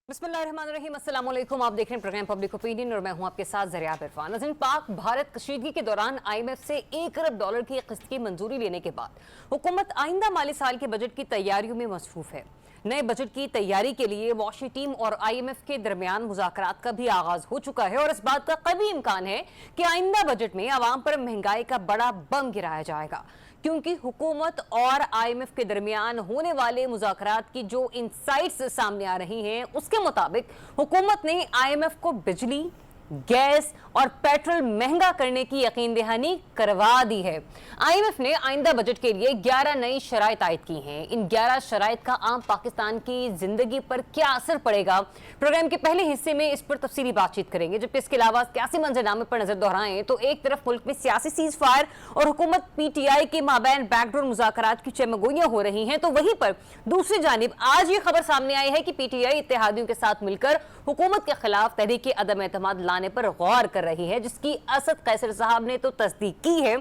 बिस्मिल्लाहिर्रहमानिर्रहीम, अस्सलाम वालेकुम। आप देख रहे हैं प्रोग्राम पब्लिक ओपिनियन और मैं हूं आपके साथ ज़रिया इरफान। नाज़रीन, पाक भारत कशीदगी के दौरान IMF से $1 अरब की किस्त की मंजूरी लेने के बाद हुकूमत आइंदा माली साल के बजट की तैयारियों में मसरूफ है। नए बजट की तैयारी के लिए वॉशिंगटन टीम और IMF के दरमियान मुज़ाकरात का भी आगाज हो चुका है और इस बात का कभी इम्कान है कि आइंदा बजट में आवाम पर महंगाई का बड़ा बम गिराया जाएगा, क्योंकि हुकूमत और IMF के दरमियान होने वाले मुज़ाकरात की जो इनसाइट्स सामने आ रही हैं उसके मुताबिक हुकूमत ने IMF को बिजली, गैस और पेट्रोल महंगा करने की यकीन दहानी करवा दी है। IMF ने आइंदा बजट के लिए 11 नई शराइत आयद की हैं। इन 11 शराइत का आम पाकिस्तान की जिंदगी पर क्या असर पड़ेगा, प्रोग्राम के पहले हिस्से में इस पर तफसीली बातचीत करेंगे। जबकि इसके अलावा सियासी मंजरनामे पर नजर दोहराएं तो एक तरफ मुल्क में सियासी सीज फायर और हुकूमत PTI के माबैन बैकडोर मुज़ाकरात की चमगोइयां हो रही हैं, तो वहीं पर दूसरी जानिब आज ये खबर सामने आई है कि PTI इत्तेहादियों के साथ मिलकर हुकूमत के खिलाफ तहरीक अदम एतमाद लाने पर गौर कर रही है, जिसकी असद कैसर साहब ने तो तस्दीक की है।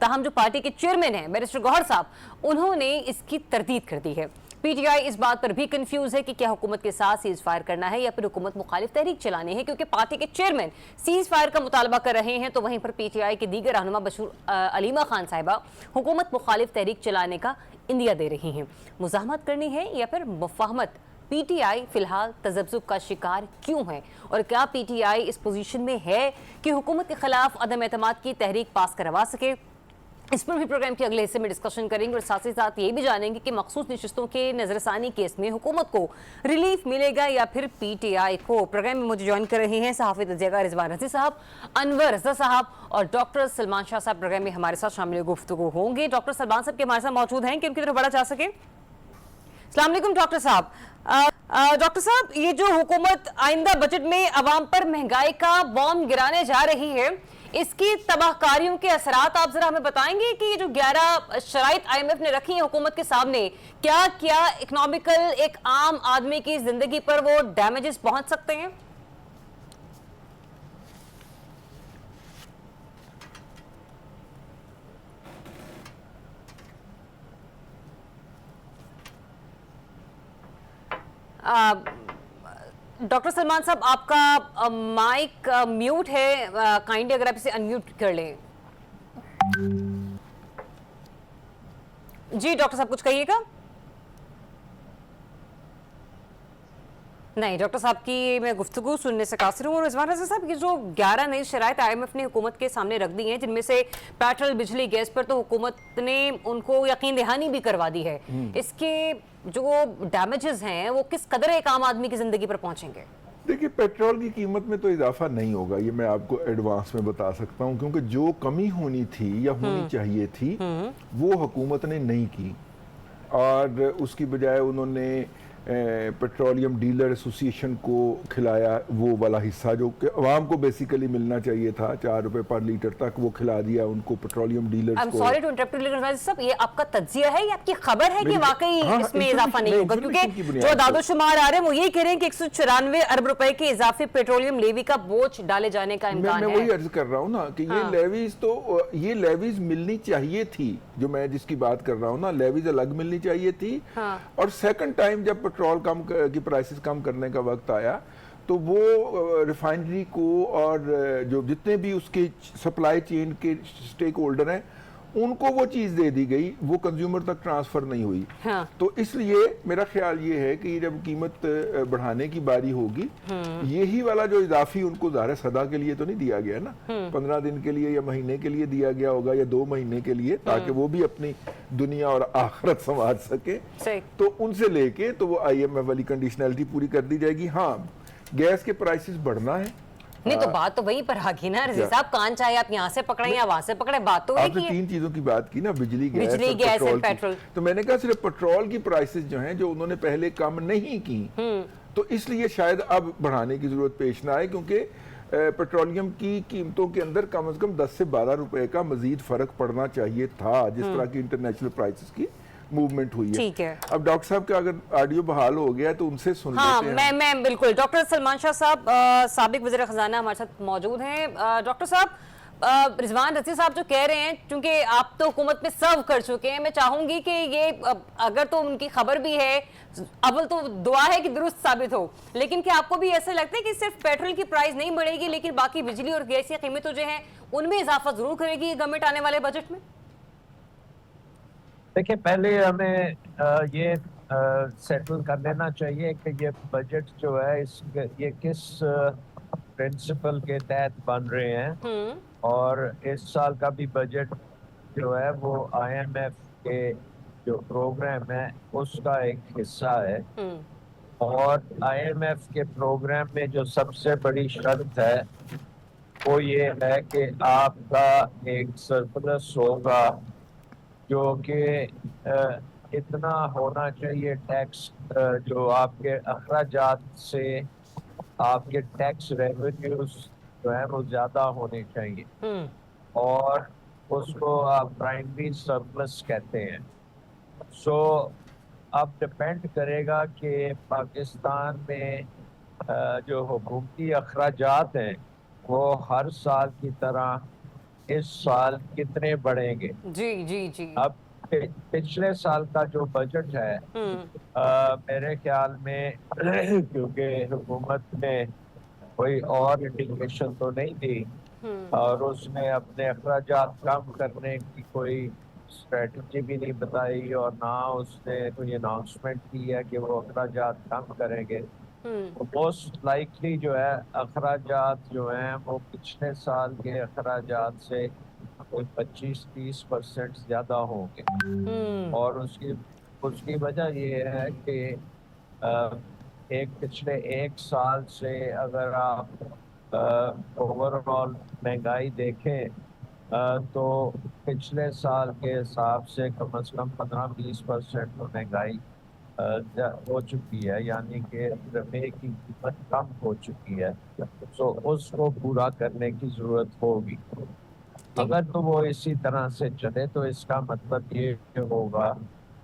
ताहम जो पार्टी के चेयरमैन हैं बैरिस्टर गौहर साहब, उन्होंने इसकी तरदीद कर दी है। PTI इस बात पर भी कंफ्यूज है कि क्या हुकूमत के साथ सीज फायर करना है या फिर हुकूमत मुखालिफ तहरीक चलानी है, क्योंकि पार्टी के चेयरमैन सीज फायर का मुतालबा कर रहे हैं, तो वहीं पर PTI के दीगर रहनुमा बशूर अलीमा खान साहिबा हुकूमत मुखालिफ तहरीक चलाने का इंदिया दे रही हैं। मुज़ाहमत करनी है या फिर मुफाहमत? PTI फिलहाल तजब्जुब का शिकार क्यों है और क्या PTI इस पोजीशन में है कि हुकूमत के खिलाफ अदम एतमाद की तहरीक पास करवा सके? इस पर भी प्रोग्राम के अगले हिस्से में डिस्कशन करेंगे और साथ ही साथ ये भी जानेंगे कि मखसूस नशिस्तों के नजरसानी केस में हुकूमत को रिलीफ मिलेगा या फिर PTI को। प्रोग्राम में मुझे ज्वाइन कर रहे हैं सहाफ़ी तज्ज़ियाकार रिजवान रज़ी साहब, अनवर रज़ा साहब और डॉक्टर सलमान शाह साहब प्रोग्राम में हमारे साथ शामिल गुफ्तगू होंगे। डॉक्टर सलमान साहब के हमारे साथ मौजूद हैं कि उनकी तरफ बढ़ा जा सके। अस्सलाम वालेकुम डॉक्टर साहब। डॉक्टर साहब, ये जो हुकूमत आइंदा बजट में अवाम पर महंगाई का बॉम्ब गिराने जा रही है, इसकी तबाहकारियों के असरात आप जरा हमें बताएंगे कि ये जो 11 शराइत IMF ने रखी है हुकूमत के सामने, क्या क्या इकोनॉमिकल एक आम आदमी की जिंदगी पर वो डैमेजेस पहुंच सकते हैं? डॉक्टर सलमान साहब, आपका माइक म्यूट है, काइंडली अगर आप इसे अनम्यूट कर लें। जी डॉक्टर साहब, कुछ कहिएगा? नहीं, डॉक्टर साहब की मैं गुफ्तगू सुनने से कासिर हूँ। और रिजवान रज़ा साहब, ये जो 11 नई शराइत IMF ने हुकूमत के सामने रख दी हैं, जिनमें से पेट्रोल, बिजली, गैस पर तो हुकूमत ने उनको यकीन दहानी भी करवा दी है, इसके जो डैमेजेस हैं वो किस कदर एक आम आदमी की जिंदगी पर पहुंचेंगे? देखिए, पेट्रोल की कीमत में तो इजाफा नहीं होगा, ये मैं आपको एडवांस में बता सकता हूँ, क्योंकि जो कमी होनी थी या होनी चाहिए थी वो हुकूमत ने नहीं की और उसकी बजाय उन्होंने पेट्रोलियम डीलर एसोसिएशन को खिलाया वो वाला हिस्सा जो कि अवाम को बेसिकली मिलना चाहिए था, 4 रुपए पर लीटर तक, वो खिला दिया उनको पेट्रोलियम डीलर्स को। सॉरी टू इंटरप्ट साहब, ये आपका तज्जिया है या आपकी खबर है कि वाकई इसमें इजाफा नहीं होगा? क्योंकि जो दादोशुमार आ रहे हैं वो यही कह रहे हैं कि 194 अरब रुपए के इजाफे पेट्रोलियम लेवी का बोझ डाले जाने का इम्कान है। मैं वही अर्ज कर रहा हूँ ना कि ये लेवीज मिलनी चाहिए थी, जो मैं जिसकी बात कर रहा हूँ ना, लेवीज अलग मिलनी चाहिए थी। और सेकंड टाइम जब पेट्रोल कम की प्राइसेस कम करने का वक्त आया तो वो रिफाइनरी को और जो जितने भी उसके सप्लाई चेन के स्टेक होल्डर हैं उनको वो चीज दे दी गई, वो कंज्यूमर तक ट्रांसफर नहीं हुई। तो इसलिए मेरा ख्याल ये है कि जब कीमत बढ़ाने की बारी होगी, यही वाला जो इजाफी उनको ज़ाहिर सदा के लिए तो नहीं दिया गया ना, 15 दिन के लिए या महीने के लिए दिया गया होगा या 2 महीने के लिए, ताकि वो भी अपनी दुनिया और आखिरत संवार सके। तो उनसे लेके तो वो IMF वाली कंडीशनैलिटी पूरी कर दी जाएगी। हाँ, गैस के प्राइसेस बढ़ना है, नहीं तो बात तो वहीं पर आ गई ना रज़ी साहब, कान चाहे आप यहाँ से पकड़े या वहां से पकड़े, बात तो आपने 3 चीजों की बात की ना, बिजली, गैस और पेट्रोल। तो मैंने कहा सिर्फ पेट्रोल की प्राइसेस जो हैं, जो उन्होंने पहले कम नहीं की, तो इसलिए शायद अब बढ़ाने की जरूरत पेश ना आए, क्योंकि पेट्रोलियम की कीमतों के अंदर कम से कम 10 से 12 रुपए का मजीद फर्क पड़ना चाहिए था, जिस तरह की इंटरनेशनल प्राइसेस की मूवमेंट हुई है। ठीक है, अब डॉक्टर साहब का अगर ऑडियो बहाल हो गया तो उनसे सुन लेते हैं। मैं बिल्कुल। डॉक्टर सलमान शाह साहब साबिक वज़ीर ख़ज़ाना हमारे साथ मौजूद हैं। डॉक्टर साहब, रिजवान रज़ी साहब जो कह रहे हैं, क्योंकि आप तो हुकूमत में सर्व कर चुके हैं, मैं चाहूंगी कि ये अगर तो उनकी खबर भी है, अव्वल तो दुआ है कि दुरुस्त साबित हो, लेकिन क्या आपको भी ऐसा लगता है कि सिर्फ पेट्रोल की प्राइस नहीं बढ़ेगी लेकिन बाकी बिजली और गैस की कीमतें जो हैं उनमें इजाफा जरूर करेगी गवर्नमेंट आने वाले बजट में? देखिए, पहले हमें ये सेटल कर लेना चाहिए कि ये बजट जो है ये किस प्रिंसिपल के तहत बन रहे हैं, और इस साल का भी बजट जो है वो IMF के जो प्रोग्राम है उसका एक हिस्सा है। और IMF के प्रोग्राम में जो सबसे बड़ी शर्त है वो ये है कि आपका एक सरप्लस होगा जो कि इतना होना चाहिए टैक्स, जो आपके अखराजात से आपके टैक्स रेवेन्यूज जो है वो ज़्यादा होने चाहिए, और उसको आप प्राइमरी सरप्लस कहते हैं। सो अब डिपेंड करेगा कि पाकिस्तान में जो हुकूमती अखराजात हैं वो हर साल की तरह इस साल कितने बढ़ेंगे। जी जी जी। अब पिछले साल का जो बजट है मेरे ख्याल में क्योंकि हुकूमत ने कोई और इंडिकेशन तो नहीं दी और उसने अपने अखराजात कम करने की कोई स्ट्रेटजी भी नहीं बताई, और ना उसने कोई अनाउंसमेंट की है कि वो अखराजात कम करेंगे। तो मोस्ट लाइकली जो है अखराजात जो हैं वो पिछले साल के अखराजात से कोई 25-30% ज़्यादा होंगे, और उसकी वजह ये है कि पिछले एक साल से अगर आप ओवरऑल महंगाई देखें तो पिछले साल के हिसाब से कम से कम 15-20% तो महंगाई हो चुकी है, यानी कि रुपये की कीमत कम हो चुकी है। तो उसको पूरा करने की ज़रूरत होगी। अगर तो वो इसी तरह से चले तो इसका मतलब ये होगा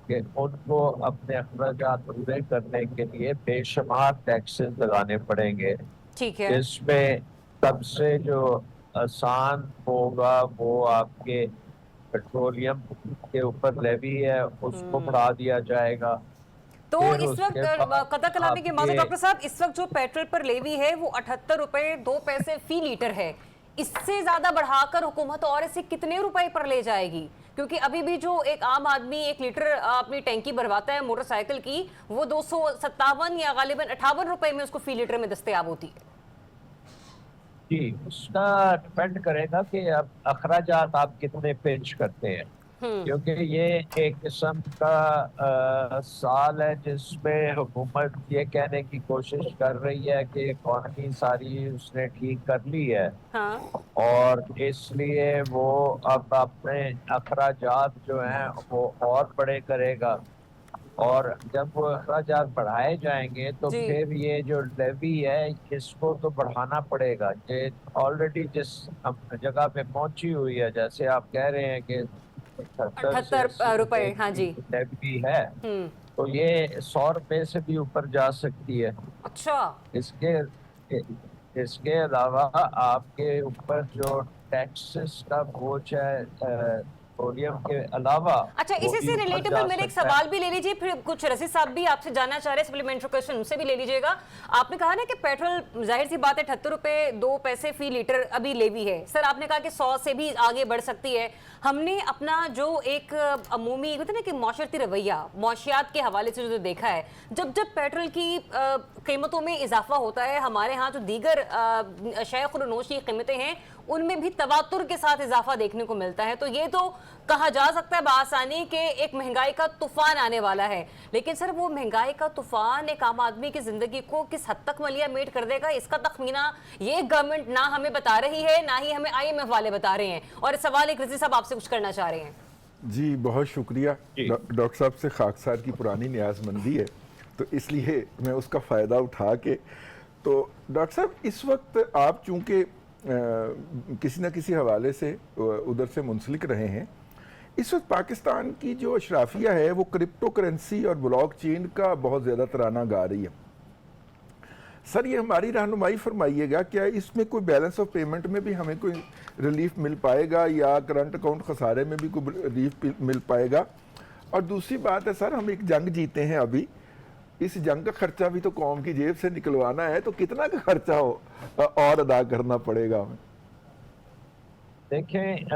कि उनको अपने अखराजात पूरे करने के लिए बेशुमार टैक्सेस लगाने पड़ेंगे। ठीक है। इसमें सबसे जो आसान होगा वो आपके पेट्रोलियम के ऊपर लेवी है, उसको बढ़ा दिया जाएगा। तो इस वक्त कतल कलामी के माजूद डॉक्टर साहब, इस वक्त जो पेट्रोल पर लेवी है वो 78 रुपए 2 पैसे फी लीटर है। इससे ज्यादा बढ़ाकर हुकूमत और इसे कितने रुपए पर ले जाएगी? क्योंकि अभी भी जो एक आम आदमी 1 लीटर अपनी टैंकी भरवाता है मोटरसाइकिल की, वो 257 या गालिबन 58 रुपए में उसको फी लीटर में दस्तयाब होती है। जी, उसका डिपेंड करेगा कि अब अखराजात आप कितने पेश करते हैं, क्योंकि ये एक किस्म का साल है जिसमें हुकूमत ये कहने की कोशिश कर रही है कि इकॉनमी सारी उसने ठीक कर ली है। हाँ। और इसलिए वो अब अपने अखराजात जो हैं वो और बड़े करेगा, और जब वो अखराजात बढ़ाए जाएंगे तो फिर ये जो लेवी है इसको तो बढ़ाना पड़ेगा। ये ऑलरेडी जिस जगह पे पहुंची हुई है, जैसे आप कह रहे हैं कि 78 रुपए, हाँ जी, लेवी है, तो ये 100 रुपए से भी ऊपर जा सकती है। अच्छा। इसके अलावा आपके ऊपर जो टैक्सेस का बोझ है पेट्रोलियम के अलावा, अच्छा, इसी से रिलेटेबल मेरे एक सवाल भी ले लीजिए, फिर कुछ रशीद साहब भी आपसे जानना चाह रहे हैं सप्लीमेंट्री क्वेश्चन, उनसे भी ले लीजिएगा। आपने कहा ना कि पेट्रोल जाहिर सी बात है 78 रुपए 2 पैसे फी लीटर अभी लेवी है। सर आपने कहा कि 100 से भी आगे बढ़ सकती है। हमने अपना जो एक अमूमी होता है ना कि मौशरती रवैया मौशियात के हवाले से जो देखा है, जब जब पेट्रोल की कीमतों में इजाफा होता है, हमारे यहाँ जो दीगर अशाया खुर्नोश की कीमतें हैं उनमें भी तवातुर के साथ इजाफा देखने को मिलता है। तो ये तो कहा जा सकता है बआसानी कि एक महंगाई का तूफान आने वाला है, लेकिन सर वो महंगाई का तूफान एक आम आदमी की जिंदगी को किस हद तक मलिया मेट कर देगा, इसका तखमीना ये गवर्नमेंट ना हमें बता रही है, ना ही हमें IMF वाले बता रहे हैं। और इस सवाल एक रज़ी साहब आपसे कुछ करना चाह रहे हैं। जी बहुत शुक्रिया। डॉक्टर साहब से खाकसार की पुरानी न्याजमंदी है, तो इसलिए मैं उसका फ़ायदा उठा के, तो डॉक्टर साहब इस वक्त आप चूँकि किसी न किसी हवाले से उधर से मुंसलिक रहे हैं, इस वक्त पाकिस्तान की जो अशराफिया है वो क्रिप्टो करेंसी और ब्लॉक चेन का बहुत ज़्यादा तराना गा रही है। सर ये हमारी रहनुमाई फरमाइएगा, क्या इसमें कोई बैलेंस ऑफ पेमेंट में भी हमें कोई रिलीफ मिल पाएगा या करंट अकाउंट खसारे में भी कोई रिलीफ मिल पाएगा? और दूसरी बात है सर, हम एक जंग जीते हैं अभी, इस जंग का खर्चा भी तो कौम की जेब से निकलवाना है, तो कितना का खर्चा हो और अदा करना पड़ेगा हमें? देखें,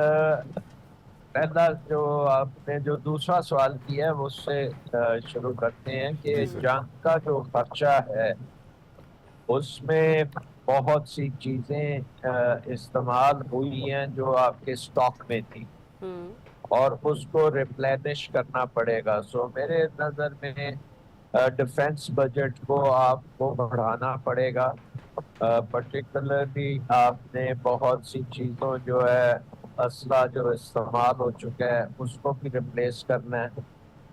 पहला जो आपने जो दूसरा सवाल किया है उससे शुरू करते हैं कि जंग का जो खर्चा है उसमें बहुत सी चीजें इस्तेमाल हुई हैं जो आपके स्टॉक में थी और उसको रिप्लेनिश करना पड़ेगा। सो मेरे नज़र में डिफेंस बजट को आपको बढ़ाना पड़ेगा। पर्टिकुलरली आपने बहुत सी चीज़ों जो है असला जो इस्तेमाल हो चुका है उसको भी रिप्लेस करना है।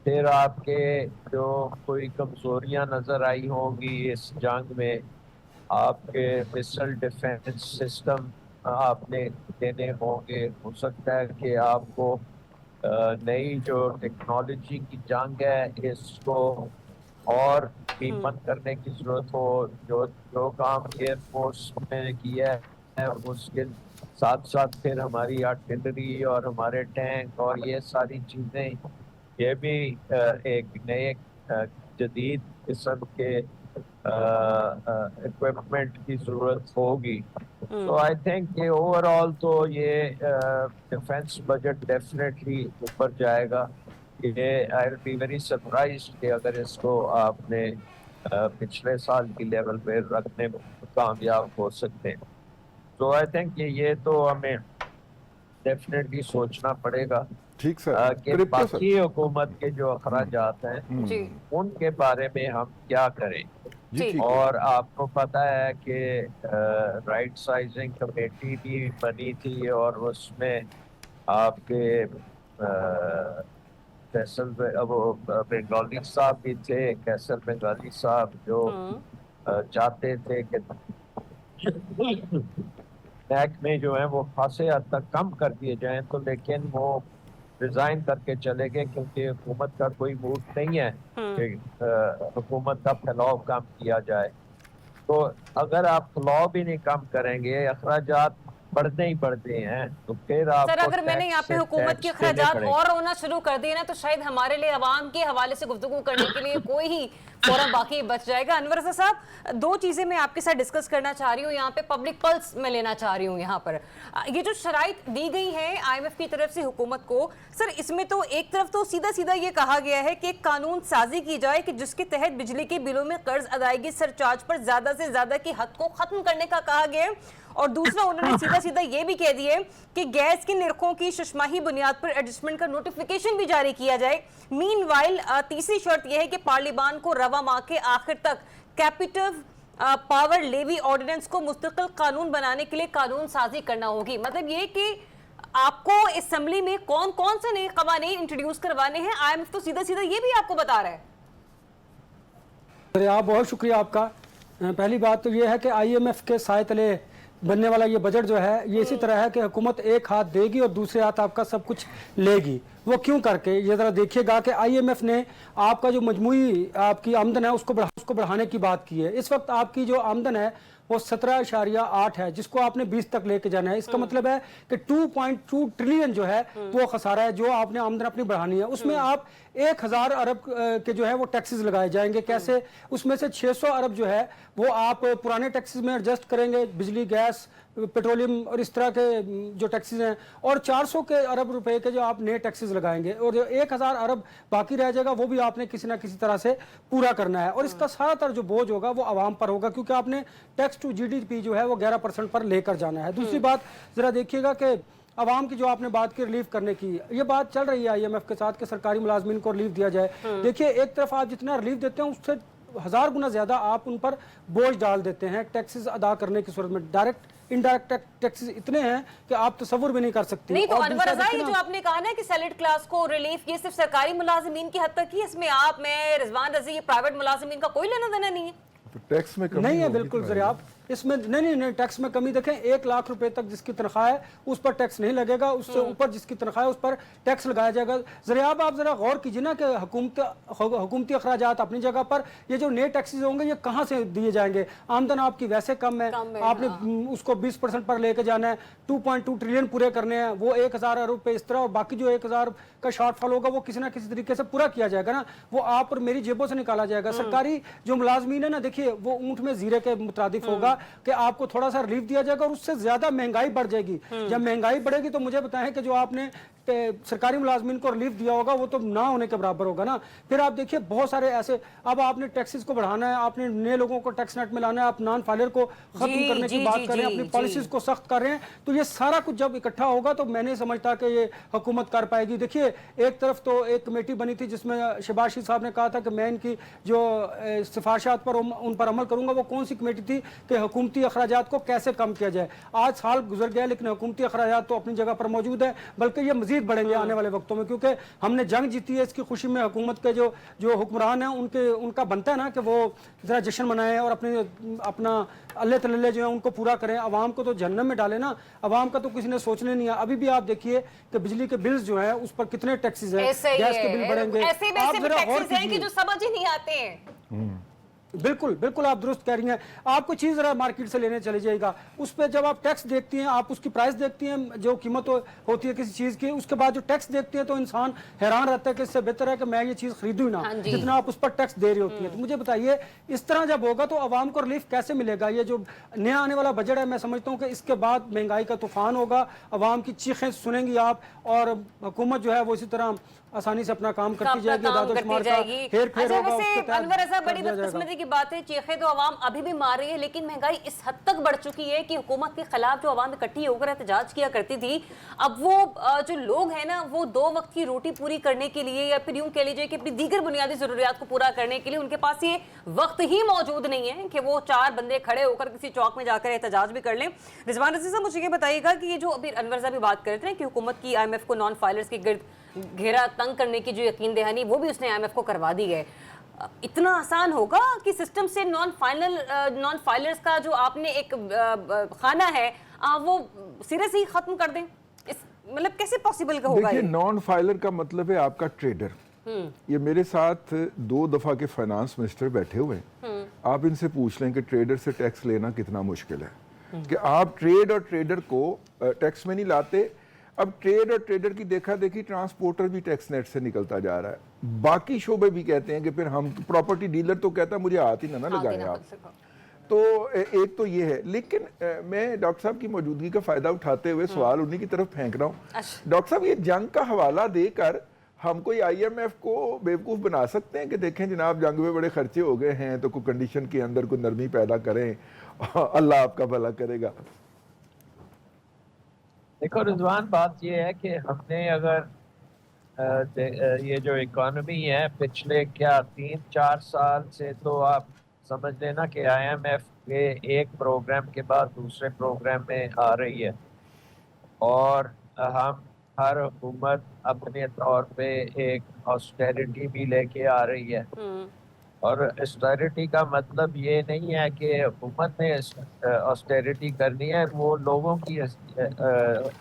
फिर आपके जो कोई कमज़ोरियां नज़र आई होंगी इस जंग में, आपके मिसाइल डिफेंस सिस्टम आपने देने होंगे। हो सकता है कि आपको नई जो टेक्नोलॉजी की जंग है इसको और कीमत करने की ज़रूरत हो। जो काम एयरफोर्स ने किया है उसके साथ साथ फिर हमारी आर्टिलरी और हमारे टैंक और ये सारी चीज़ें, ये भी एक नए जदीद किस्म के इक्विपमेंट की ज़रूरत होगी। तो आई थिंक कि ओवरऑल तो ये डिफेंस बजट डेफिनेटली ऊपर जाएगा। ये I will be very surprised कि अगर इसको आपने पिछले साल की लेवल पे रखने में कामयाब हो सकते हैं। तो आई थिंक कि ये तो हमें डेफिनेटली सोचना पड़ेगा ठीक सर। कि बाकी हुकूमत के जो अखराजात हैं उनके बारे में हम क्या करें। और आपको पता है कि राइट साइजिंग कमेटी भी बनी थी और उसमें आपके फैसल वो बंगाली साहब भी थे, कैसर बंगाली साहब, जो चाहते थे कि टैक्स में जो है वो खासे हद तक कम कर दिए जाएं, तो लेकिन वो रिजाइन करके चले गए क्योंकि हुकूमत का कोई मूड नहीं है कि हुकूमत का फैलाव कम किया जाए। तो अगर आप फैलाव भी नहीं कम करेंगे, अखराजात बढ़ते ही बढ़ते हैं, तो फिर आप सर अगर मैंने यहाँ पे हुकूमत के अखराजात और होना शुरू कर दिए ना, तो शायद हमारे लिए अवाम के हवाले से गुफ्तगू करने के लिए कोई ही फोरम बाकी बच जाएगा। अनवर साहब, दो चीजें मैं आपके साथ डिस्कस करना चाह रही हूँ यहाँ पे, पब्लिक पल्स में लेना चाह रही हूँ यहाँ पर। ये जो शराइत दी गई है IMF की तरफ से हुकूमत को, सर इसमें तो एक तरफ तो सीधा सीधा ये कहा गया है कि एक कानून साजी की जाए कि जिसके तहत बिजली के बिलों में कर्ज अदायगी सरचार्ज पर ज्यादा से ज्यादा की हद को खत्म करने का कहा गया है। और दूसरा उन्होंने सीधा सीधा ये भी कह दिया कि गैस के निरखों की शशमाही बुनियाद पर एडजस्टमेंट का नोटिफिकेशन भी जारी किया जाए। मीनवाइल तीसरी शर्त यह है कि पार्लियामान को रवा माह के आखिर तक कैपिटल पावर लेवी ऑर्डिनेंस को मुस्तकिल कानून बनाने के लिए कानून साजी करना होगी। मतलब ये कि आपको असेंबली में कौन कौन से नए कानून इंट्रोड्यूस करवाने हैं, IMF तो सीधा सीधा ये भी आपको बता रहा है। आप बहुत शुक्रिया आपका। पहली बात तो ये है कि IMF के साए तले बनने वाला ये बजट जो है ये इसी तरह है कि हुकूमत एक हाथ देगी और दूसरे हाथ आपका सब कुछ लेगी। वो क्यों करके, ये ज़रा देखिएगा कि IMF ने आपका जो मजमूई आपकी आमदन है उसको बढ़ाने की बात की है। इस वक्त आपकी जो आमदन है वो 17.8 है, जिसको आपने 20 तक लेके जाना है। इसका मतलब है कि 2.2 ट्रिलियन जो है वो खसारा है जो आपने आमदन अपनी बढ़ानी है। उसमें आप 1000 अरब के जो है वो टैक्सेस लगाए जाएंगे। कैसे? उसमें से 600 अरब जो है वो आप पुराने टैक्सेस में एडजस्ट करेंगे, बिजली, गैस, पेट्रोलियम और इस तरह के जो टैक्सेस हैं, और 400 के अरब रुपए के जो आप नए टैक्सेस लगाएंगे, और जो 1000 अरब बाकी रह जाएगा वो भी आपने किसी ना किसी तरह से पूरा करना है। और इसका सारातर जो बोझ होगा वो आवाम पर होगा, क्योंकि आपने टैक्स टू GDP जो है वो 11% पर लेकर जाना है। दूसरी बात जरा देखिएगा कि आवाम की जो आपने बात की रिलीफ करने की, ये बात चल रही है IMF के साथ कि सरकारी मुलाजमीन को रिलीफ दिया जाए। देखिए, एक तरफ आप जितना रिलीफ देते हैं उससे 1000 गुना ज्यादा आप उन पर बोझ डाल देते हैं टैक्सेस अदा करने की सूरत में। डायरेक्ट इनडायरेक्ट टैक्सेस इतने हैं कि आप तसव्वुर भी नहीं कर सकते। नहीं तो अनवर रज़ा, ये जो आपने कहा ना कि सैलरी क्लास को रिलीफ, ये सिर्फ सरकारी मुलाजिमीन की हद तक ही, इसमें आप, मैं, रिजवान रज़ी, प्राइवेट मुलाजिमीन का कोई लेना देना नहीं है। तो टैक्स में नहीं है, बिल्कुल जरिए आप اس میں نہیں ٹیکس میں کمی دیکھیں 1 لاکھ روپے تک جس کی تنخواہ ہے اس پر ٹیکس نہیں لگے گا, اس سے اوپر جس کی تنخواہ ہے اس پر ٹیکس لگایا جائے گا. ضریاب آپ ذرا غور کیجیے نا کہ حکومتی اخراجات اپنی جگہ پر, یہ جو نئے ٹیکسز ہوں گے یہ کہاں سے دیے جائیں گے؟ آمدن آپ کی ویسے کم ہے, آپ نے اس کو 20% پر لے کے جانا ہے, 2.2 ٹریلین پورے کرنے ہیں, وہ 1000 ارب روپے اس طرح, اور باقی جو 1000 کا شارٹ فال ہوگا وہ کسی نہ کسی طریقے سے پورا کیا جائے گا نا, وہ آپ اور میری جیبوں سے نکالا جائے گا. سرکاری جو ملازمین ہے نا, دیکھیے وہ اونٹ میں زیرے کے مترادف ہوگا کہ آپ کو تھوڑا سا ریلیف دیا جائے گا اور اس سے زیادہ مہنگائی بڑھ جائے گی. جب مہنگائی بڑھے گی تو مجھے بتائیں کہ جو آپ نے سرکاری ملازمین کو ریلیف دیا ہوگا وہ تو نہ ہونے کے برابر ہوگا نا. پھر آپ دیکھیے بہت سارے ایسے, اب آپ نے ٹیکسز کو بڑھانا ہے, آپ نے نئے لوگوں کو ٹیکس نیٹ میں لانا ہے, آپ نان فائلر کو ختم کرنے کی بات کر رہے ہیں, اپنی پالیسیز کو سخت کر رہے ہیں, تو یہ سارا کچھ جب اکٹھا ہوگا تو میں نہیں سمجھتا کہ یہ حکومت کر پائے گی. دیکھیے ایک طرف تو ایک کمیٹی بنی تھی جس میں شہباز شریف صاحب نے کہا تھا کہ میں ان کی جو سفارشات پر ان پر عمل کروں گا. وہ کون سی کمیٹی تھی کہ حکومتی اخراجات کو کیسے کم کیا جائے. آج سال گزر گیا لیکن حکومتی اخراجات تو اپنی جگہ پر موجود ہیں, بلکہ یہ مزید بڑھیں گے آنے والے وقتوں میں, کیونکہ ہم نے جنگ جیتی ہے. اس کی خوشی میں حکومت کے جو حکمران ہیں ان کا بنتا ہے نا کہ وہ ذرا جشن منائیں اور اپنا اللہ تللے جو ہے ان کو پورا کریں. عوام کو تو جہنم میں ڈالیں نا, عوام کا تو کسی نے سوچنے نہیں ہے. ابھی بھی آپ دیکھیے کہ بجلی کے بلز جو ہیں اس پر کتنے ٹیکسز ہیں, گیس کے بل بڑھیں گے, آپ ذرا غور کیجیے. جو سمجھ ہی نہیں آتے ہیں. بالکل آپ درست کہہ رہی ہیں. آپ کو چیز ذرا مارکیٹ سے لینے چلے جائے گا, اس پہ جب آپ ٹیکس دیکھتی ہیں, آپ اس کی پرائس دیکھتی ہیں جو قیمت ہوتی ہے کسی چیز کی, اس کے بعد جو ٹیکس دیکھتی ہیں تو انسان حیران رہتا ہے کہ اس سے بہتر ہے کہ میں یہ چیز خریدوں ہی نہ, جتنا آپ اس پر ٹیکس دے رہی ہوتی ہیں. تو مجھے بتائیے اس طرح جب ہوگا تو عوام کو ریلیف کیسے ملے گا؟ یہ جو نیا آنے والا بجٹ ہے میں سمجھتا ہوں کہ اس کے بعد مہنگائی کا طوفان ہوگا, عوام کی چیخیں سنیں گی آپ, اور حکومت جو ہے وہ اسی طرح آسانی سے اپنا کام کرتی جائے گی. داد و شمار کا ہیر پھیر ہوگا, اس کے تحت انور رضا بڑی بدقسمتی کی بات ہے, چیخیں تو عوام ابھی بھی مار رہی ہے, لیکن مہنگائی اس حد تک بڑھ چکی ہے کہ حکومت کے خلاف جو عوام اکٹھی ہو کر احتجاج کیا کرتی تھی, اب وہ جو لوگ ہیں نا وہ 2 وقت کی روٹی پوری کرنے کے لیے, یا پھر یوں کہہ لیجیے کہ اپنی دیگر بنیادی ضروریات کو پورا کرنے کے لیے ان کے پاس یہ وقت ہی موجود نہیں ہے کہ وہ 4 بندے کھڑے ہو کر کسی چوک میں جا کر احتجاج بھی کر لیں. رضوان رضی صاحب مجھے یہ بتائیے گا کہ یہ جو ابھی انور صاحب بھی بات کر رہے تھے کہ حکومت کی IMF کو نان فائلرز کے گرد گھیرا تنگ کرنے کی جو یقین دہانی وہ بھی اس نے IMF کو کروا دی ہے, اتنا آسان ہوگا کہ سسٹم سے نان فائلرز کا جو آپ نے ایک خانہ ہے وہ سرے سے ہی ختم کر دیں؟ مطلب کیسے پاسبل کا ہوگا؟ دیکھیے نان فائلر کا مطلب ہے آپ کا ٹریڈر. یہ میرے ساتھ 2 دفعہ کے فائنانس منسٹر بیٹھے ہوئے ہیں, آپ ان سے پوچھ لیں کہ ٹریڈر سے ٹیکس لینا کتنا مشکل ہے, کہ آپ ٹریڈ اور ٹریڈر کو ٹیکس میں نہیں لاتے. اب ٹریڈ اور ٹریڈر کی دیکھا دیکھی ٹرانسپورٹر بھی ٹیکس نیٹ سے نکلتا جا رہا ہے, باقی شعبے بھی کہتے ہیں کہ پھر ہم پراپرٹی ڈیلر تو کہتا ہے مجھے ہاتھ ہی نہ لگائیں آپ. تو ایک تو یہ ہے, لیکن میں ڈاکٹر صاحب کی موجودگی کا فائدہ اٹھاتے ہوئے سوال انہی کی طرف پھینک رہا ہوں. ڈاکٹر صاحب یہ جنگ کا حوالہ دے کر ہم کوئی IMF کو بیوقوف بنا سکتے ہیں کہ دیکھیں جناب جنگ میں بڑے خرچے ہو گئے ہیں تو کوئی کنڈیشن کے اندر کوئی نرمی پیدا کریں, اللہ آپ کا بھلا کرے گا. دیکھو رضوان, بات یہ ہے کہ ہم نے اگر یہ جو اکانومی ہے پچھلے 3-4 سال سے, تو آپ سمجھ لینا کہ IMF کے ایک پروگرام کے بعد دوسرے پروگرام میں آ رہی ہے, اور ہم ہر حکومت اپنے طور پہ ایک آسٹیرٹی بھی لے کے آ رہی ہے. اور آسٹیرٹی کا مطلب یہ نہیں ہے کہ حکومت نے آسٹیرٹی کرنی ہے, وہ لوگوں کی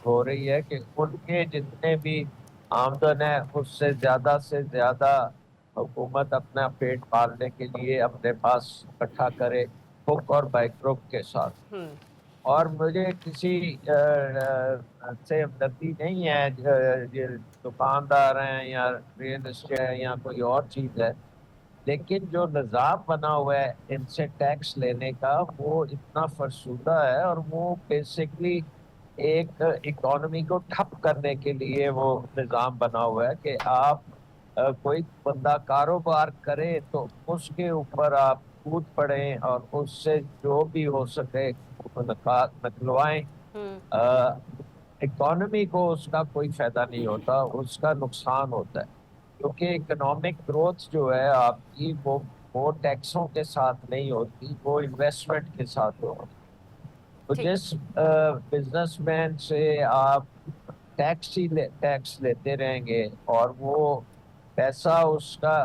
ہو رہی ہے کہ ان کے جتنے بھی آمدن ہے اس سے زیادہ حکومت اپنا پیٹ پالنے کے لیے اپنے پاس اکٹھا کرے ہک اور بائی کروک کے ساتھ. اور مجھے کسی سے ہمدردی نہیں ہے, یہ دکاندار ہیں یا ریل اسٹیٹ ہے یا کوئی اور چیز ہے, لیکن جو نظام بنا ہوا ہے ان سے ٹیکس لینے کا وہ اتنا فرسودہ ہے, اور وہ بیسکلی ایک اکانومی کو ٹھپ کرنے کے لیے وہ نظام بنا ہوا ہے کہ آپ کوئی بندہ کاروبار کرے تو اس کے اوپر آپ کود پڑیں اور اس سے جو بھی ہو سکے نکلوائیں. اکانومی کو اس کا کوئی فائدہ نہیں ہوتا, اس کا نقصان ہوتا ہے, کیونکہ اکنامک گروتھ جو ہے آپ کی وہ ٹیکسوں کے ساتھ نہیں ہوتی, وہ انویسٹمنٹ کے ساتھ ہوتی. تو جس بزنس مین سے آپ ٹیکس لیتے رہیں گے اور وہ پیسہ اس کا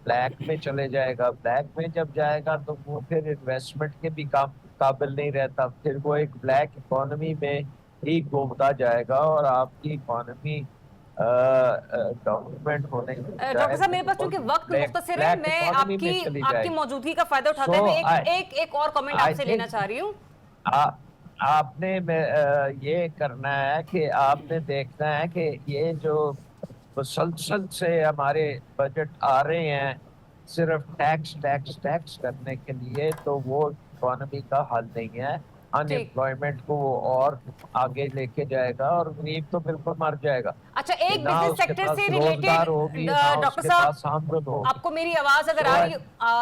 ब्लैक में चले जाएगा। ब्लैक में जब जाएगा तो वो फिर इन्वेस्टमेंट के भी काबिल नहीं रहता, फिर वो एक ब्लैक इकोनॉमी में ही घूमता जाएगा और आपकी इकोनॉमी गवर्नमेंट होने डॉक्टर साहब, मेरे पास चूंकि वक्त मुख्तसर है, मैं आपकी मौजूदगी का फायदा उठाते हुए एक और कमेंट आपसे लेना चाह रही हूँ। आपने ये करना है कि आपने देखना है कि ये जो मुसलसल से हमारे बजट आ रहे हैं सिर्फ टैक्स टैक्स टैक्स करने के लिए, तो वो इकोनॉमी का हल नहीं है। अनएम्प्लॉयमेंट को वो और आगे लेके जाएगा और गरीब तो बिल्कुल मर जाएगा। अच्छा, एक बिजनेस सेक्टर से रिलेटेड डॉक्टर साहब, आपको मेरी आवाज अगर आ रही है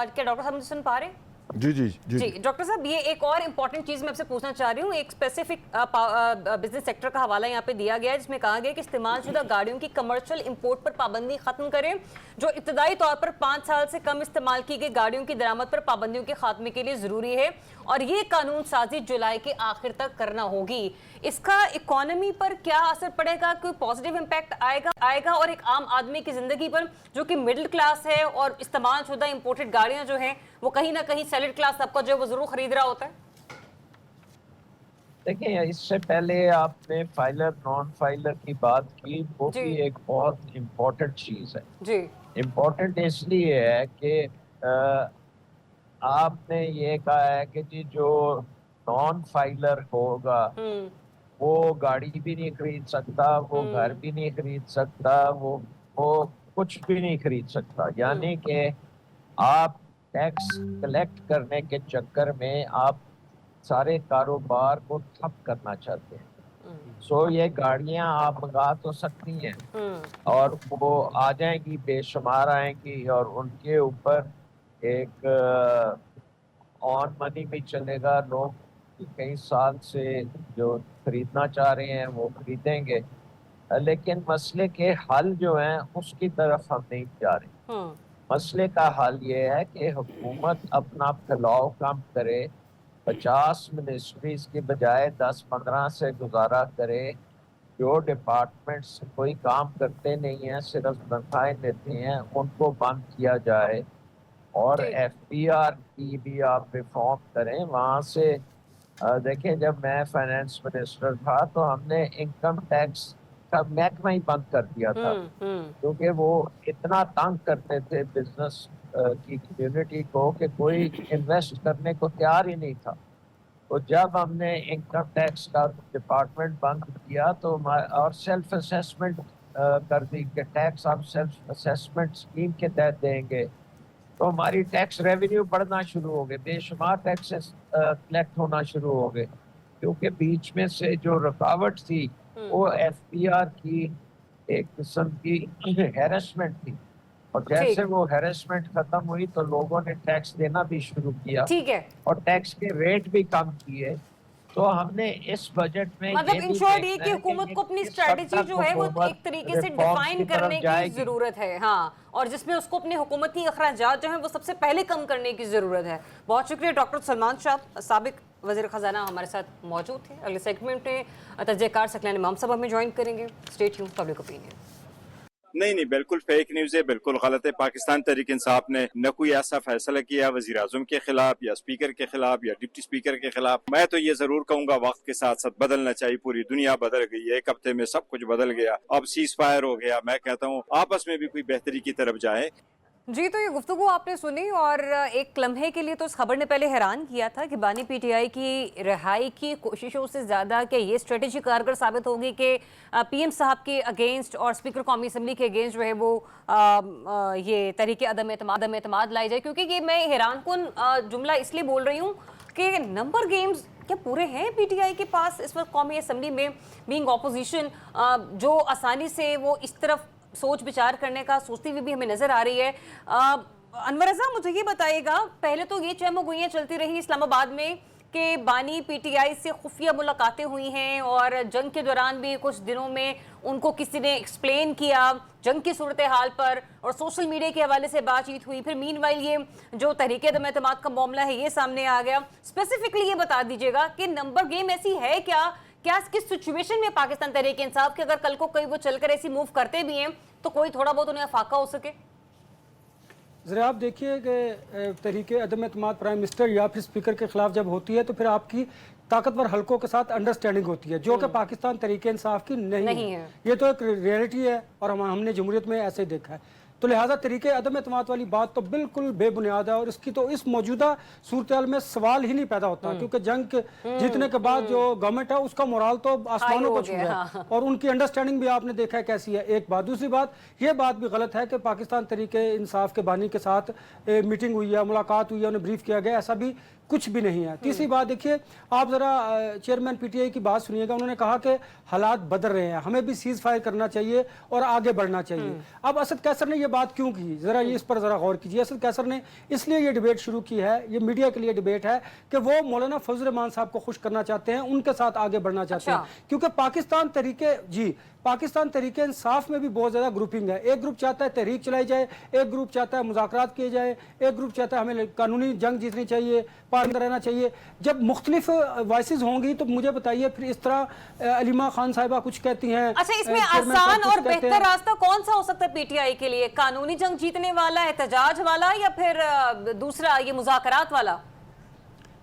क्या डॉक्टर साहब मुझे सुन पा रहे हैं? जी जी जी जी डॉक्टर साहब, ये एक और इम्पॉर्टेंट चीज मैं आपसे पूछना चाह रही हूँ। एक स्पेसिफिक बिजनेस सेक्टर का हवाला यहाँ पे दिया गया है जिसमें कहा गया कि इस्तेमालशुदा गाड़ियों की कमर्शियल इंपोर्ट पर पाबंदी खत्म करें, जो इब्तदाई तौर पर 5 साल से कम इस्तेमाल की गई गाड़ियों की दरामद पर पाबंदियों के खात्मे के लिए जरूरी है और ये कानून साजी जुलाई के आखिर तक करना होगी। इसका इकोनॉमी पर क्या असर पड़ेगा? कोई पॉजिटिव इम्पैक्ट आएगा और एक आम आदमी की जिंदगी पर जो कि मिडिल क्लास है और इस्तेमालशुदा इंपोर्टेड गाड़ियां जो हैं वो कहीं ना कहीं सैलरी क्लास सबका जो वो जरूर खरीद रहा होता है? देखिए, इससे पहले आपने फाइलर नॉन फाइलर की बात की, वो भी एक बहुत इम्पोर्टेंट चीज है जी। इम्पोर्टेंट इसलिए है कि आपने ये कहा है कि जी जो नॉन फाइलर होगा वो गाड़ी भी नहीं खरीद सकता, वो घर भी नहीं खरीद सकता, वो कुछ भी नहीं खरीद सकता। यानी कि आप टैक्स कलेक्ट करने के चक्कर में आप सारे कारोबार को ठप करना चाहते हैं। सो ये गाड़ियां आप मंगा तो सकती हैं और वो आ जाएंगी, बेशुमार आएंगी और उनके ऊपर एक ऑन मनी भी चलेगा। लोग कई साल से जो खरीदना चाह रहे हैं वो खरीदेंगे, लेकिन मसले के हल जो हैं उसकी तरफ हम नहीं जा रहे। मसले का हल ये है कि हुकूमत अपना फैलाव कम करे, 50 मिनिस्ट्रीज के बजाय 10-15 से गुजारा करे। जो डिपार्टमेंट्स कोई काम करते नहीं हैं, सिर्फ तनख्वाहें लेते हैं, उनको बंद किया जाए और FBR की भी आप रिफॉर्म करें। वहाँ से देखें, जब मैं फाइनेंस मिनिस्टर था तो हमने इनकम टैक्स का महकमा ही बंद कर दिया था क्योंकि वो इतना तंग करते थे बिजनेस की कम्युनिटी को कि कोई इन्वेस्ट करने को तैयार ही नहीं था। तो जब हमने इनकम टैक्स का डिपार्टमेंट बंद किया तो और सेल्फ असेसमेंट कर दी कि टैक्स आप सेल्फ असेसमेंट स्कीम के तहत देंगे, तो हमारी टैक्स रेवेन्यू बढ़ना शुरू हो गए, बेशुमार टैक्सेस कलेक्ट होना शुरू हो गए। क्योंकि बीच में से जो रुकावट थी वो FBR की एक किस्म की हैरेसमेंट थी और जैसे वो हैरेसमेंट खत्म हुई तो लोगों ने टैक्स देना भी शुरू किया। ठीक है। और टैक्स के रेट भी कम किए। तो हमने इस बजट में मतलब इन शॉर्ट ये कि हुकूमत को अपनी स्ट्रेटेजी जो है वो एक तरीके से डिफाइन करने की जरूरत है। हाँ, और जिसमें उसको अपने हुकूमती अखराजात जो हैं वो सबसे पहले कम करने की जरूरत है। बहुत शुक्रिया डॉक्टर सलमान शाह, साबिक वज़ीर ख़जाना, हमारे साथ मौजूद थे। अगले सेगमेंट में तजज़ियाकार सकलान इमाम साहब हमें ज्वाइन करेंगे। Stay tuned, public opinion. नहीं, बिल्कुल फेक न्यूज़ है, बिल्कुल गलत है। पाकिस्तान तहरीक इंसाफ ने न कोई ऐसा फैसला किया वज़ीर आज़म के खिलाफ या स्पीकर के खिलाफ या डिप्टी स्पीकर के खिलाफ। मैं तो ये जरूर कहूँगा वक्त के साथ साथ बदलना चाहिए। पूरी दुनिया बदल गई है, एक हफ्ते में सब कुछ बदल गया। अब सीज फायर हो गया। मैं कहता हूँ आपस में भी कोई बेहतरी की तरफ जाए। जी, तो ये गुफ्तगू आपने सुनी और एक लम्हे के लिए तो इस खबर ने पहले हैरान किया था कि बानी PTI की रिहाई की कोशिशों से ज़्यादा कि ये स्ट्रेटेजी कारगर साबित होगी कि PM साहब के अगेंस्ट और स्पीकर कौमी असम्बली के अगेंस्ट जो है वो ये तरीके अदम एतमाद लाई जाए। क्योंकि ये मैं हैरान कुन जुमला इसलिए बोल रही हूँ कि नंबर गेम्स क्या पूरे हैं PTI के पास इस वक्त कौमी असम्बली में, बीइंग ऑपोजिशन, जो आसानी से वो इस तरफ सोच विचार करने का सोचती हुई भी हमें नजर आ रही है। अनवर रज़ा, मुझे ये बताइएगा, पहले तो ये चहमगोइयाँ चलती रही इस्लामाबाद में कि बानी PTI से खुफिया मुलाकातें हुई हैं और जंग के दौरान भी कुछ दिनों में उनको किसी ने एक्सप्लेन किया जंग की सूरत हाल पर और सोशल मीडिया के हवाले से बातचीत हुई। फिर मीनवाइल ये जो तहरीक अदम एतमाद का मामला है ये सामने आ गया। स्पेसिफिकली ये बता दीजिएगा कि नंबर गेम ऐसी है क्या किस सिचुएशन में पाकिस्तान तहरीक इंसाफ के अगर कल को कहीं वो चलकर ऐसी मूव करते भी हैं तो कोई थोड़ा बहुत उन्हें फाका हो सके? ज़रा आप देखिए कि तहरीक अदम एतमाद प्राइम मिनिस्टर या फिर स्पीकर के खिलाफ जब होती है तो फिर आपकी ताकतवर हलकों के साथ अंडरस्टैंडिंग होती है, जो कि पाकिस्तान तहरीक इंसाफ की नहीं है। ये तो एक रियलिटी है और हमने जमहूरियत में ऐसे ही देखा है। तो लिहाजा तरीके अदम एतमाद वाली बात तो बिल्कुल बेबुनियाद है और इसकी तो इस मौजूदा सूरत में सवाल ही नहीं पैदा होता, क्योंकि जंग जीतने के बाद जो गवर्नमेंट है उसका मोराल तो आसमानों को छू है और उनकी अंडरस्टैंडिंग भी आपने देखा है कैसी है। एक बात, दूसरी बात, ये बात भी गलत है कि पाकिस्तान तरीके इंसाफ के बानी के साथ मीटिंग हुई है, मुलाकात हुई है, उन्हें ब्रीफ किया गया, ऐसा भी कुछ भी नहीं है। तीसरी बात देखिए, आप जरा चेयरमैन पीटीआई की बात सुनिएगा, उन्होंने कहा कि हालात बदल रहे हैं, हमें भी सीज फायर करना चाहिए और आगे बढ़ना चाहिए। अब असद कैसर ने ये बात क्यों की, जरा ये इस पर जरा गौर कीजिए। असद कैसर ने इसलिए ये डिबेट शुरू की है, ये मीडिया के लिए डिबेट है कि वो मौलाना फजल रहमान साहब को खुश करना चाहते हैं, उनके साथ आगे बढ़ना चाहते हैं, क्योंकि पाकिस्तान तरीके इंसाफ में भी बहुत ज्यादा ग्रुपिंग है। एक ग्रुप चाहता है तहरीक चलाई जाए, एक ग्रुप चाहता है मुज़ाकरात किए जाए, एक ग्रुप चाहता है हमें कानूनी जंग जीतनी चाहिए, पार रहना चाहिए। जब मुख्तलिफ वॉइसेस होंगी तो मुझे बताइए फिर इस तरह अलीमा खान साहिबा कुछ कहती हैं। अच्छा, इसमें आसान और बेहतर रास्ता कौन सा हो सकता है पीटीआई के लिए? कानूनी जंग जीतने वाला, एहतजाज वाला, या फिर दूसरा ये मुज़ाकरात वाला?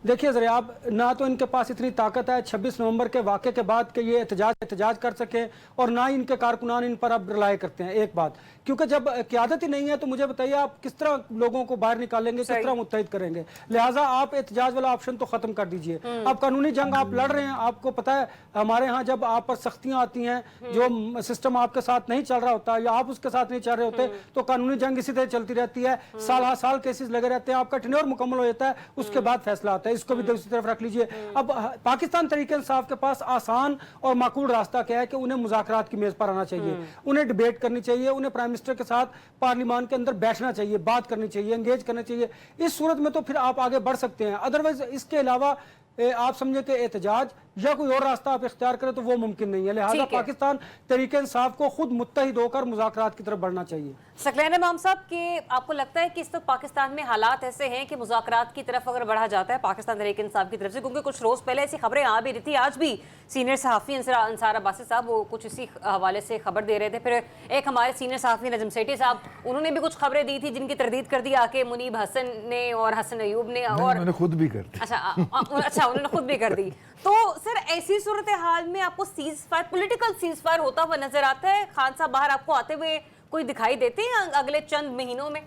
देखिए जरा आप, ना तो इनके पास इतनी ताकत है 26 नवंबर के वाक़े के बाद कि ये एहतजाज कर सके, और ना ही इनके कारकुनान इन पर अब रिलाय करते हैं। एक बात, क्योंकि जब क़यादत ही नहीं है तो मुझे बताइए आप किस तरह लोगों को बाहर निकालेंगे, किस तरह मुत्तहिद करेंगे। लिहाजा आप एहतजाज वाला ऑप्शन तो खत्म कर दीजिए। अब कानूनी जंग आप लड़ रहे हैं, आपको पता है हमारे यहाँ जब आप पर सख्तियाँ आती हैं, जो सिस्टम आपके साथ नहीं चल रहा होता या आप उसके साथ नहीं चल रहे होते, तो कानूनी जंग इसी तरह चलती रहती है, साल साल केसेस लगे रहते हैं, आपका टेन्योर मुकम्मल हो जाता है, उसके बाद फैसला आता है। इसको भी दूसरी तरफ रख लीजिए। अब पाकिस्तान तरीके इंसाफ के पास आसान और माकूल रास्ता क्या है कि उन्हें मुज़ाकरात की मेज पर आना चाहिए, उन्हें डिबेट करनी चाहिए, उन्हें प्राइम मिनिस्टर के साथ पार्लियामान के अंदर बैठना चाहिए, बात करनी चाहिए, एंगेज करना चाहिए। इस सूरत में तो फिर आप आगे बढ़ सकते हैं। अदरवाइज इसके अलावा आप समझे कि एहतजाज या कोई और रास्ता आप इख्तियार करें तो वो मुमकिन नहीं है। लिहाजा पाकिस्तान तरीके इंसाफ को खुद मुत्तहिद होकर मुज़ाकरात की तरफ बढ़ना चाहिए। सकलैन इमाम साहब, कि आपको लगता है कि इस वक्त पाकिस्तान में हालात ऐसे हैं कि मुज़ाकरात की तरफ अगर बढ़ा जाता है पाकिस्तान तहरीक इंसाफ की तरफ से, क्योंकि कुछ रोज़ पहले ऐसी खबरें आ भी रही थी, आज भी सीनियर सहाफ़ी अंसार अब्बासी साहब वो कुछ इसी हवाले से खबर दे रहे थे। फिर एक हमारे सीनियर सहाफ़ी नजम सेठी साहब, उन्होंने भी कुछ खबरें दी थी जिनकी तरदीद कर दी आके मुनीब हसन ने और हसन अयूब ने, और उन्होंने खुद भी कर दी। अच्छा उन्होंने खुद भी कर दी। तो सर, ऐसी सूरत हाल में आपको cease fire, political cease fire होता हुआ नजर आता है? खान साहब बाहर आपको आते हुए कोई दिखाई देते हैं अगले चंद महीनों में?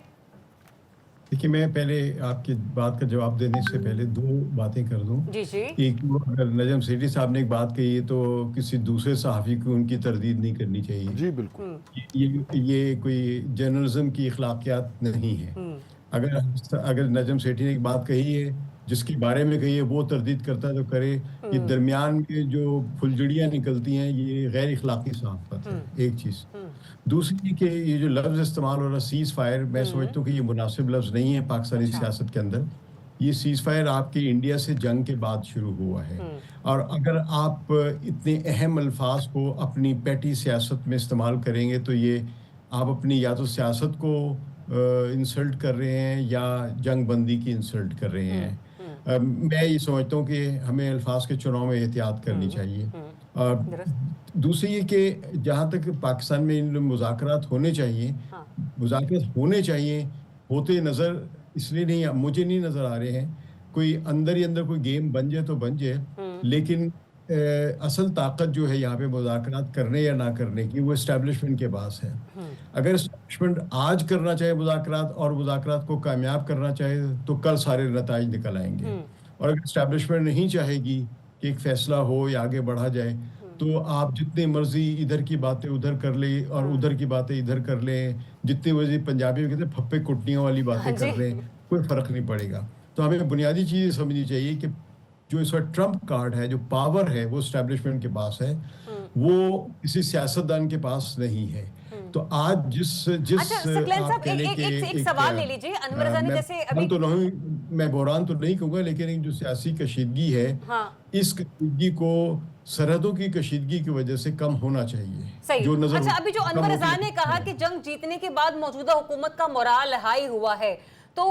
देखिए, मैं पहले आपकी बात का जवाब देने से पहले दो बातें कर दूं। जी जी। एक, अगर नजम सेठी साहब ने एक बात कही है तो किसी दूसरे सहाफ़ी को उनकी तरदीद नहीं करनी चाहिए। जी बिल्कुल। ये कोई जर्नलिज्म की अखलाकियात नहीं है। अगर नजम सेठी ने एक बात कही है, जिसके बारे में कही है, वो तरदीद करता है तो करे। ये दरमियान में जो फुलझड़ियाँ निकलती हैं, ये गैर इखलाकी सहाफ़त है, एक चीज़। दूसरी कि ये जो लफ्ज़ इस्तेमाल हो रहा सीज़ फायर, मैं समझता हूँ कि ये मुनासिब लफ्ज़ नहीं है पाकिस्तानी सियासत के अंदर। ये सीज़ फायर आपके इंडिया से जंग के बाद शुरू हुआ है, और अगर आप इतने अहम अल्फाज को अपनी पैटी सियासत में इस्तेमाल करेंगे तो ये आप अपनी या तो सियासत को इंसल्ट कर रहे हैं या जंग बंदी की इंसल्ट कर रहे हैं। मैं ये समझता हूँ कि हमें अल्फाज के चुनाव में एहतियात करनी चाहिए। और दूसरी ये कि जहाँ तक पाकिस्तान में इन मुज़ाकरात होने चाहिए, मुज़ाकरात होने चाहिए, होते नज़र इसलिए नहीं, मुझे नहीं नज़र आ रहे हैं। कोई अंदर ही अंदर कोई गेम बन जाए तो बन जाए, लेकिन असल ताकत जो है यहाँ पे मुज़ाकरात करने या ना करने की, वो एस्टैब्लिशमेंट के पास है। अगर एस्टैब्लिशमेंट आज करना चाहे मुज़ाकरात और मुज़ाकरात को कामयाब करना चाहे तो कल सारे नताइज निकल आएंगे। और अगर एस्टैब्लिशमेंट नहीं चाहेगी कि एक फैसला हो या आगे बढ़ा जाए, तो आप जितनी मर्जी इधर की बातें उधर कर ले और उधर की बातें इधर कर लें, जितनी मर्जी पंजाबी में कहते हैं फप्पे कुटनियों वाली बातें कर लें, कोई फ़र्क नहीं पड़ेगा। तो हमें बुनियादी चीज़ें समझनी चाहिए कि जो इस वक्त ट्रम्प कार्ड है, जो पावर है, वो एस्टैब्लिशमेंट के पास है, वो किसी सियासतदान के पास नहीं है। तो आज जिस सकलैन साहब, एक सवाल ले लीजिए। अनवर रज़ा ने जैसे अभी तो नहीं, मैं बहरान तो नहीं कहूँगा, लेकिन एक जो सियासी कशीदगी है, इस कशीदगी को सरहदों की कशीदगी की वजह से कम होना चाहिए। सही। जो नजर अच्छा, अभी जो अनवर रज़ा ने कहा कि जंग जीतने के बाद मौजूदा हुकूमत का मोराल हाई हुआ है, तो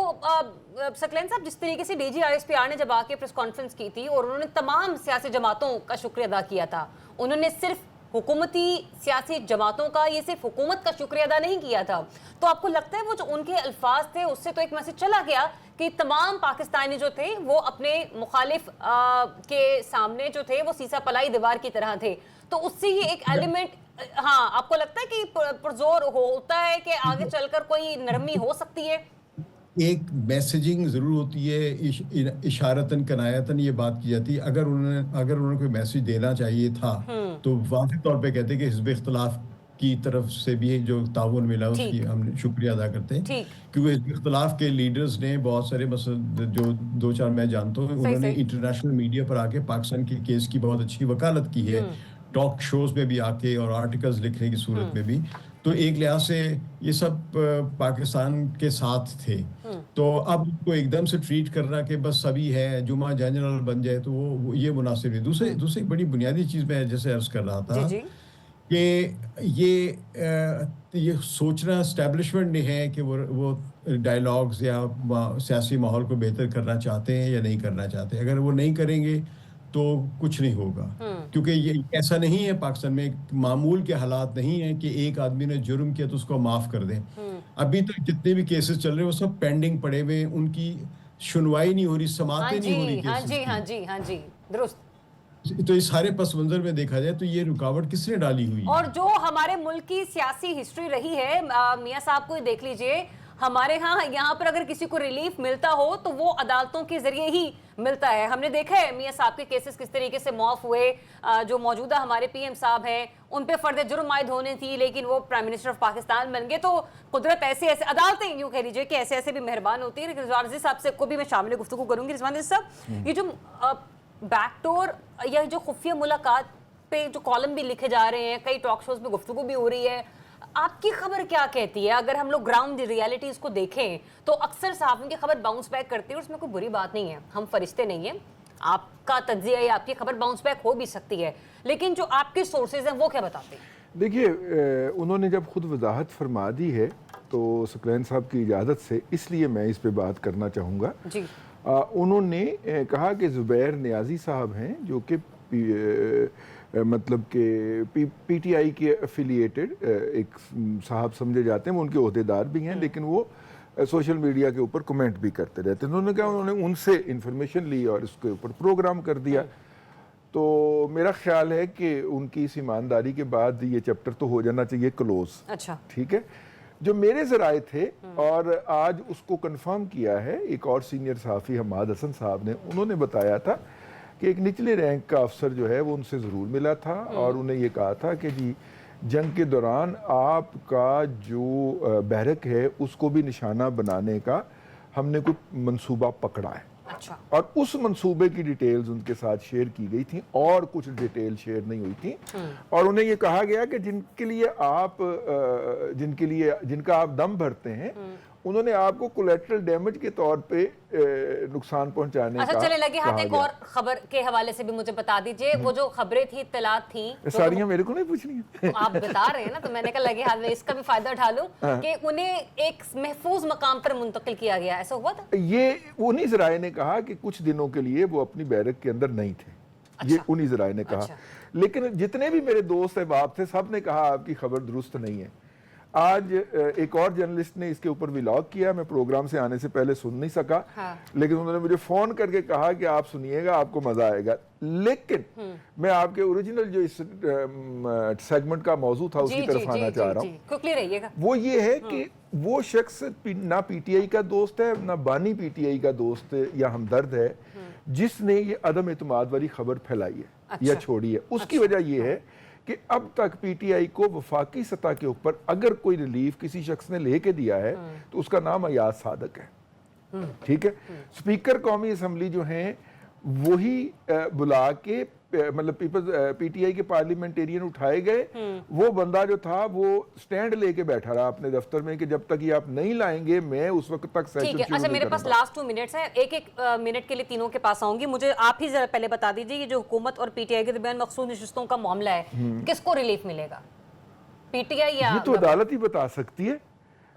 सकलैन साहब, जिस तरीके से डीजी आईएसपीआर ने जब आके प्रेस कॉन्फ्रेंस की थी और उन्होंने तमाम सियासी जमातों का शुक्रिया अदा किया था, उन्होंने सिर्फ हुकूमती सियासी जमातों का, ये सिर्फ हुकूमत का शुक्रिया अदा नहीं किया था। तो आपको लगता है वो जो उनके अल्फाज थे उससे तो एक मैसेज चला गया कि तमाम पाकिस्तानी जो थे वो अपने मुखालिफ के सामने जो थे वो सीसा पलाई दीवार की तरह थे, तो उससे ये एक एलिमेंट, हाँ आपको लगता है कि पुरजोर होता है कि आगे चलकर कोई नरमी हो सकती है? एक मैसेजिंग ज़रूर होती है, इशारतन कनायतन ये बात की जाती है। अगर उन्होंने कोई मैसेज देना चाहिए था तो वाज़ेह तौर पे कहते कि हिज़्ब इख्तिलाफ की तरफ से भी जो ताउन मिला उसकी हम शुक्रिया अदा करते हैं, क्योंकि हिज़्ब इख्तिलाफ के लीडर्स ने बहुत सारे जो 2-4 मैं जानता हूँ, उन्होंने इंटरनेशनल मीडिया पर आके पाकिस्तान के केस की बहुत अच्छी वकालत की है, टॉक शोज में भी आके और आर्टिकल्स लिखने की सूरत में भी। तो एक लिहाज से ये सब पाकिस्तान के साथ थे। तो अब उनको एकदम से ट्रीट करना कि बस सभी है जुमा जनरल बन जाए तो वो ये मुनासिब नहीं। दूसरी बड़ी बुनियादी चीज़ मैं जैसे अर्ज कर रहा था कि ये सोचना एस्टेब्लिशमेंट नहीं है कि वो डायलॉग्स या सियासी माहौल को बेहतर करना चाहते हैं या नहीं करना चाहते। अगर वो नहीं करेंगे तो कुछ नहीं होगा, क्योंकि ये ऐसा नहीं है पाकिस्तान में मामूल के हालात नहीं है कि एक आदमी ने जुर्म किया तो उसको माफ कर दें। अभी तक जितने भी केसेस चल रहे हैं वो सब पेंडिंग पड़े हुए हैं, उनकी सुनवाई नहीं हो रही, समातें नहीं हो रही। हाँ जी दुरुस्त। तो इस सारे पस मंजर में देखा जाए तो ये रुकावट किसने डाली हुई है? और जो हमारे मुल्क की सियासी हिस्ट्री रही है, मियां साहब को देख लीजिए, हमारे यहाँ पर अगर किसी को रिलीफ मिलता हो तो वो अदालतों के जरिए ही मिलता है। हमने देखा है मियां साहब के केसेस किस तरीके से माफ हुए। जो मौजूदा हमारे पीएम साहब हैं उन पे फर्द जुर्म आयद होनी थी, लेकिन वो प्राइम मिनिस्टर ऑफ पाकिस्तान बन गए। तो कुदरत ऐसे अदालतें यूँ कह लीजिए कि ऐसे भी मेहरबान होती है। लेकिन रिजवान अजीज साहब से को भी मैं शामिल गुफ्तगू करूंगी। रिजवान अजीज साहब, ये जो बैकडोर या जो खुफिया मुलाकात पे जो कॉलम भी लिखे जा रहे हैं, कई टॉक शोज में गुफ्तगू भी हो रही है, आपकी खबर क्या कहती है? अगर हम लोग ग्राउंड रियलिटीज को देखें तो अक्सर सहाफ़ियों की खबर बाउंस बैक करती है और उसमें कोई बुरी बात नहीं है, हम फरिश्ते नहीं हैं। आपका तज्जिया या आपकी खबर बाउंस बैक हो भी सकती है, लेकिन जो आपके सोर्सेज हैं वो क्या बताते हैं? देखिए, उन्होंने जब खुद वजाहत फरमा दी है तो सकलैन साहब की इजाज़त से इसलिए मैं इस पे बात करना चाहूँगा जी। उन्होंने कहा कि ज़ुबैर नियाज़ी साहब हैं जो कि मतलब कि पीटीआई के एफिलिएटेड एक साहब समझे जाते हैं, वो उनके ओहदेदार भी हैं, लेकिन वो सोशल मीडिया के ऊपर कमेंट भी करते रहते हैं। उन्होंने कहा उन्होंने उनसे इन्फॉर्मेशन ली और इसके ऊपर प्रोग्राम कर दिया। तो मेरा ख्याल है कि उनकी इस ईमानदारी के बाद ये चैप्टर तो हो जाना चाहिए क्लोज। अच्छा, ठीक है। जो मेरे ज़राए थे और आज उसको कंफर्म किया है एक और सीनियर सहाफ़ी हमाद हसन साहब ने, उन्होंने बताया था कि एक निचले रैंक का अफसर जो है वो उनसे ज़रूर मिला था और उन्हें ये कहा था कि जी जंग के दौरान आपका जो बैरक है उसको भी निशाना बनाने का हमने कोई मंसूबा पकड़ा है। अच्छा। और उस मंसूबे की डिटेल्स उनके साथ शेयर की गई थी और कुछ डिटेल शेयर नहीं हुई थी। और उन्हें ये कहा गया कि जिनका आप दम भरते हैं उन्होंने आपको कोलेटरल डैमेज के तौर पे नुकसान पहुंचाने का चले लगे हाथ। एक और खबर के हवाले से भी मुझे बता दीजिए, वो जो खबरें थी, इत्तलात थी, सारियां मेरे को नहीं पूछनी है। आप बता रहे हैं ना, तो मैंने कहा लगे हाथ में इसका भी फायदा उठा लूं कि उन्हें एक महफूज मकाम पर मुंतकिल किया गया, ऐसा हुआ था? ये उन्हीं ज़राए ने कहा कि कुछ दिनों के लिए वो अपनी बैरक के अंदर नहीं थे। ये उन्हीं ज़राए ने कहा। लेकिन जितने भी मेरे दोस्त अहबाब थे सब ने कहा आपकी खबर दुरुस्त नहीं है। आज एक और जर्नलिस्ट ने इसके ऊपर व्लॉग किया, मैं प्रोग्राम से आने से पहले सुन नहीं सका। लेकिन उन्होंने मुझे फोन करके कहा कि आप सुनिएगा, आपको मजा आएगा। लेकिन मैं आपके ओरिजिनल जो इस सेगमेंट का मौजू था उसकी तरफ आना चाह रहा हूँ। वो ये है कि वो शख्स ना पीटीआई का दोस्त है, ना बानी पीटीआई का दोस्त या हमदर्द है जिसने ये अदम एतमाद वाली खबर फैलाई है या छोड़ी है। उसकी वजह ये है कि अब तक पीटीआई को वफाकी सतह के ऊपर अगर कोई रिलीफ किसी शख्स ने लेके दिया है तो उसका नाम अयाज सादक है। ठीक है। स्पीकर कौमी असम्बली जो हैं वही बुला के मतलब पीटीआई के पार्लियामेंटेरियन उठाए गए। वो बंदा जो था वो स्टैंड लेके बैठा रहा अपने दफ्तर में कि जब तक ये आप नहीं लाएंगे मैं उस वक्त तक सेशन। ठीक है। अच्छा, मेरे पास लास्ट 2 मिनट्स हैं, एक मिनट के लिए तीनों के पास आऊंगी। मुझे आप ही जरा पहले बता दीजिए, ये जो हुकूमत और पीटीआई के दरमियान मखसूस नशिस्तों का मामला है, किसको रिलीफ मिलेगा, पीटीआई या? ये तो अदालत ही बता सकती है।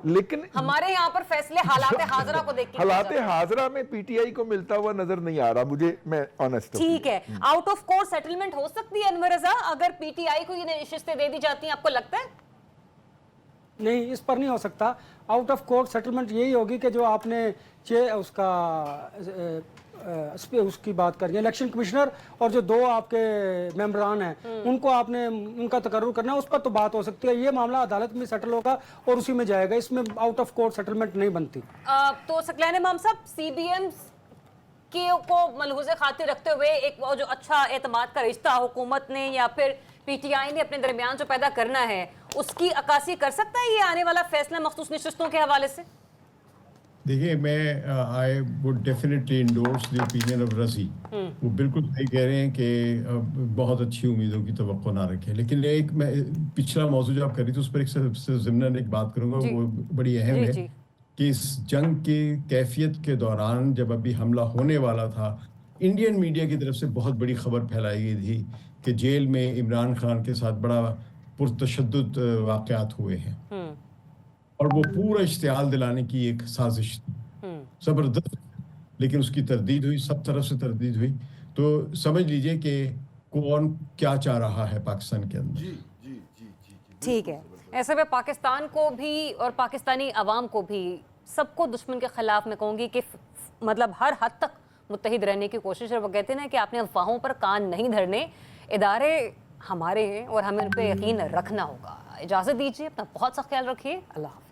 لیکن ہمارے یہاں پر فیصلے حالات حاضرہ کو دیکھ کے حالات حاضرہ میں پی ٹی آئی کو ملتا ہوا نظر نہیں آ رہا مجھے, میں آنیسٹ ہوں. ٹھیک ہے, آؤٹ آف کورٹ سیٹلمنٹ ہو سکتی ہے انور رضا اگر پی ٹی آئی کو یہ نشستیں دے دی جاتی ہیں, آپ کو لگتا ہے؟ نہیں, اس پر نہیں ہو سکتا. آؤٹ آف کورٹ سیٹلمنٹ یہی ہوگی کہ جو آپ نے اس کا اس کی بات کر رہی ہے الیکشن کمشنر اور جو 2 آپ کے ممبران ہیں ان کو آپ نے ان کا تقرر کرنا ہے, اس پر تو بات ہو سکتی ہے. یہ معاملہ عدالت میں سیٹل ہوگا اور اسی میں جائے گا, اس میں آؤٹ آف کورٹ سیٹلمنٹ نہیں بنتی. تو ثقلین امام صاحب, سی بی ایم کو ملحوظ خاطر رکھتے ہوئے ایک وہ جو اچھا اعتماد کا رشتہ حکومت نے یا پھر پی ٹی آئی نے اپنے درمیان جو پیدا کرنا ہے اس کی عکاسی کر سکتا ہے یہ آنے والا فیصلہ مخصوص نشستوں کے حوالے سے؟ دیکھیے, میں I would definitely endorse the opinion of Razi. وہ بالکل صحیح کہہ رہے ہیں کہ بہت اچھی امیدوں کی توقع نہ رکھیں. لیکن ایک میں پچھلا موضوع جو آپ کر رہی تھی اس پر ایک ضمناً ایک بات کروں گا, وہ بڑی اہم ہے کہ اس جنگ کی کیفیت کے دوران جب ابھی حملہ ہونے والا تھا, انڈین میڈیا کی طرف سے بہت بڑی خبر پھیلائی گئی تھی کہ جیل میں عمران خان کے ساتھ بڑا پرتشدد واقعات ہوئے ہیں, اور وہ پورا اشتعال دلانے کی ایک سازش تھی زبردست, لیکن اس کی تردید ہوئی, سب طرف سے تردید ہوئی. تو سمجھ لیجئے کہ کون کیا چاہ رہا ہے پاکستان کے اندر. ٹھیک ہے, ایسے میں پاکستان کو بھی اور پاکستانی عوام کو بھی سب کو دشمن کے خلاف میں کہوں گی کہ مطلب ہر حد تک متحد رہنے کی کوشش ہے. وہ کہتے ہیں کہ آپ نے افواہوں پر کان نہیں دھرنے, ادارے ہمارے ہیں اور ہمیں ان پہ یقین رکھنا ہوگا. اجازت دیجیے, اپنا بہت سا خیال رکھیے, اللہ حافظ.